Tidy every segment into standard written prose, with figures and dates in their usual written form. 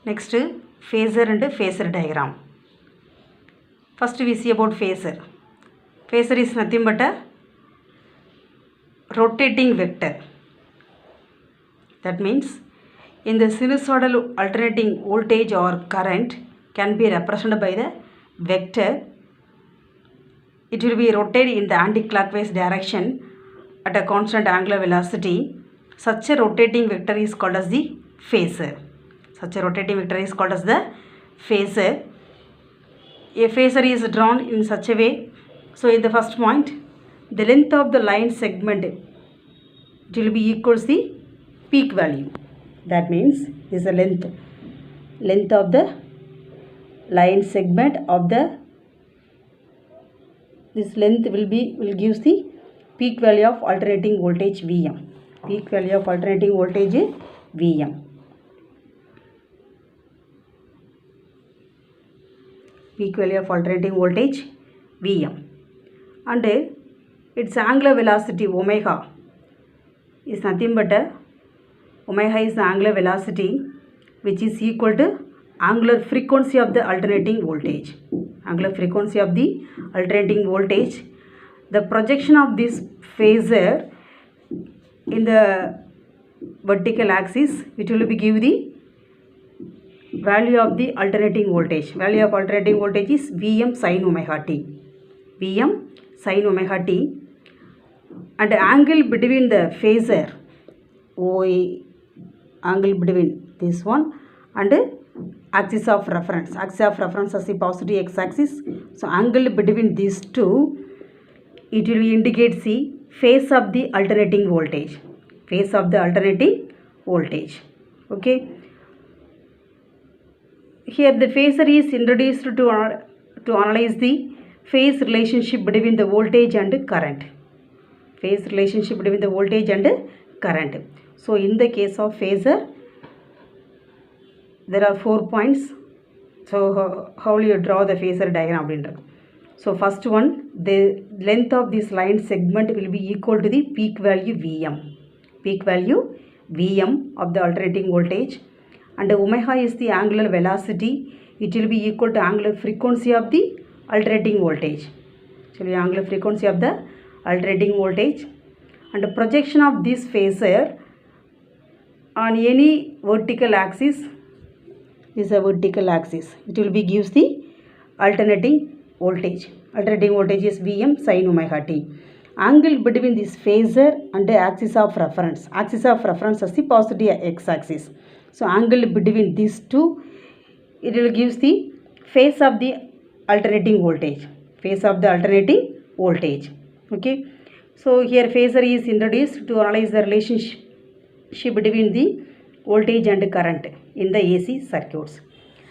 Next, phasor and phasor diagram. First we see about phasor. Phasor is nothing but a rotating vector. That means in the sinusoidal alternating voltage or current can be represented by the vector. It will be rotated in the anti-clockwise direction at a constant angular velocity. Such a rotating vector is called as the phasor. Such a rotating vector is called as the phasor. A phasor is drawn in such a way. So in the first point, the length of the line segment, it will be equals the peak value. That means this is the length of the line segment of the, this length will gives the peak value of alternating voltage Vm. Peak value of alternating voltage Vm. Peak value of alternating voltage Vm. And its angular velocity omega is nothing but omega is the angular velocity which is equal to angular frequency of the alternating voltage. Angular frequency of the alternating voltage. The projection of this phasor in the vertical axis, it will be give the value of the alternating voltage. Value of alternating voltage is Vm sin omega t. Vm sin omega t. And the angle between the phasor OA, angle between this one and axis of reference. Axis of reference is the positive x-axis. So angle between these two, it will indicate the phase of the alternating voltage. Phase of the alternating voltage. Okay. Here the phasor is introduced to analyze the phase relationship between the voltage and current. Phase relationship between the voltage and current. So in the case of phasor, there are 4 points. So how will you draw the phasor diagram? So first one, the length of this line segment will be equal to the peak value Vm. Peak value Vm of the alternating voltage. And omega is the angular velocity. It will be equal to angular frequency of the alternating voltage. So angular frequency of the alternating voltage. And the projection of this phasor on any vertical axis is a vertical axis. It will be gives the alternating voltage. Alternating voltage is Vm sin omega t. Angle between this phasor and the axis of reference. Axis of reference is the positive x-axis. So angle between these two, it will gives the phase of the alternating voltage. Phase of the alternating voltage. Okay. So here phasor is introduced to analyze the relationship between the voltage and current in the AC circuits.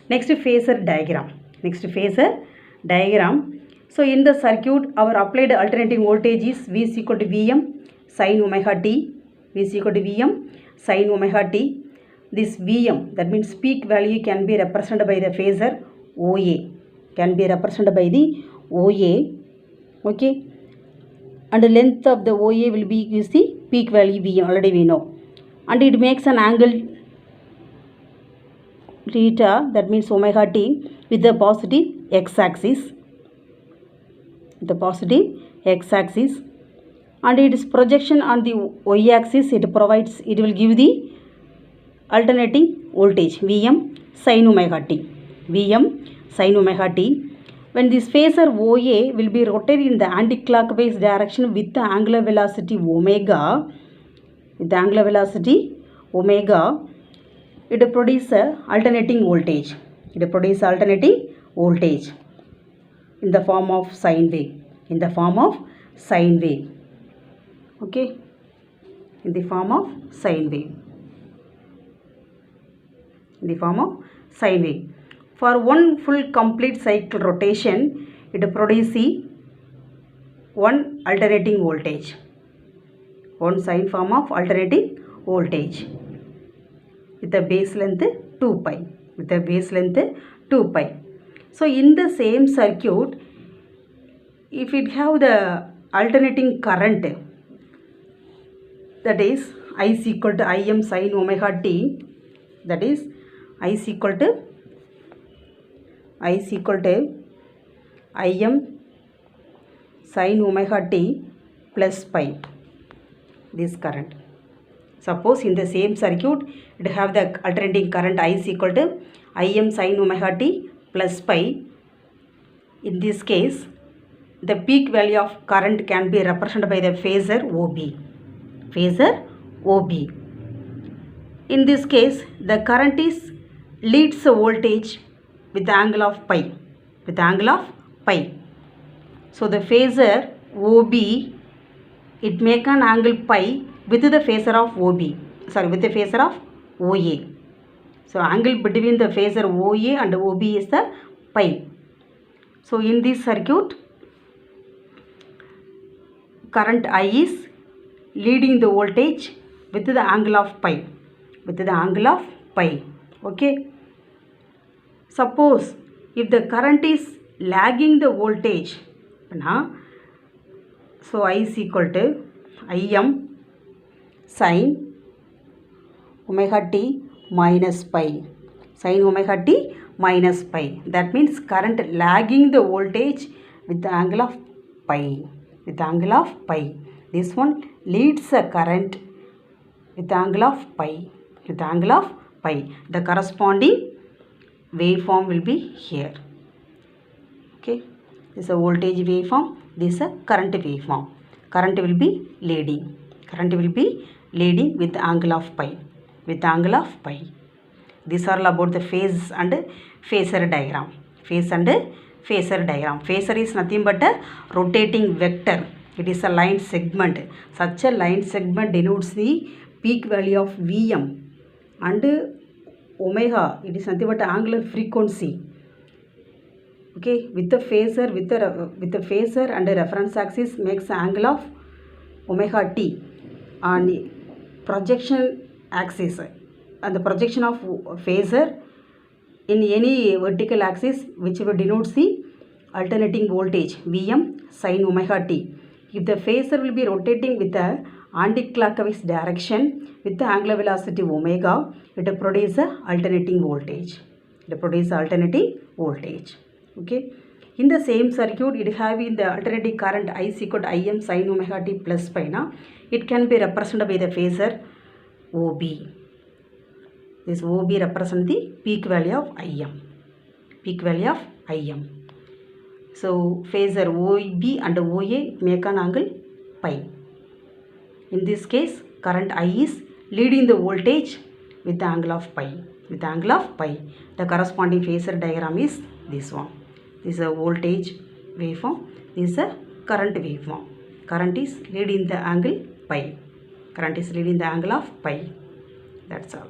Next phasor diagram. Next phasor diagram. So in the circuit, our applied alternating voltage is V is equal to Vm sin omega t. V is equal to Vm sin omega t. This Vm, that means peak value, can be represented by the phasor OA. Can be represented by the OA. Okay. And the length of the OA will be is the peak value Vm, already we know. And it makes an angle theta, that means omega t, with the positive x-axis. The positive x-axis. And its projection on the y-axis, it will give the alternating voltage Vm sin omega t. Vm sin omega t. When this phasor OA will be rotated in the anti-clockwise direction with the angular velocity omega, it produces alternating voltage. It produces alternating voltage in the form of sine wave. In the form of sine wave. Okay. In the form of sine wave. In the form of sine wave. For one full complete cycle rotation, it produces one alternating voltage. One sine form of alternating voltage. With a base length 2 pi. With a base length 2 pi. So in the same circuit, if it have the alternating current, that is I is equal to Im sin omega t, that is I is equal to Im sin omega t plus pi, this current. Suppose in the same circuit it have the alternating current I is equal to Im sin omega t plus pi. In this case the peak value of current can be represented by the phasor OB. Phasor OB. In this case the current is leads the voltage with the angle of pi. With the angle of pi. So the phasor OB, it make an angle pi with the phasor of OB. Sorry, with the phasor of OA. So angle between the phasor OA and OB is the pi. So in this circuit, current I is leading the voltage with the angle of pi. With the angle of pi. Okay. Suppose if the current is lagging the voltage, so I is equal to Im sin omega t minus pi. Sin omega t minus pi. That means current lagging the voltage with the angle of pi. With the angle of pi. This one leads the current with the angle of pi. With the angle of pi. The corresponding waveform will be here. Okay. This is a voltage waveform. This is a current waveform. Current will be leading. Current will be leading with the angle of pi. With the angle of pi. These are all about the phase and phasor diagram. Phase and phasor diagram. Phasor is nothing but a rotating vector. It is a line segment. Such a line segment denotes the peak value of Vm. And omega, it is nothing but angular frequency. Okay, with the phasor, with the phasor and the reference axis makes the angle of omega t, and projection axis and the projection of phasor in any vertical axis which denotes the alternating voltage Vm sin omega t. If the phasor will be rotating with the anti-clockwise direction with the angular velocity omega, it produces alternating voltage. It produces alternating voltage. Okay. In the same circuit, it having the alternating current I is equal to Im sin omega t plus pi. It can be represented by the phasor OB. This OB represents the peak value of Im. Peak value of Im. So phasor OB and OA make an angle pi. In this case, current I is leading the voltage with the angle of pi. With the angle of pi. The corresponding phasor diagram is this one. This is a voltage waveform. This is a current waveform. Current is leading the angle pi. Current is leading the angle of pi. That's all.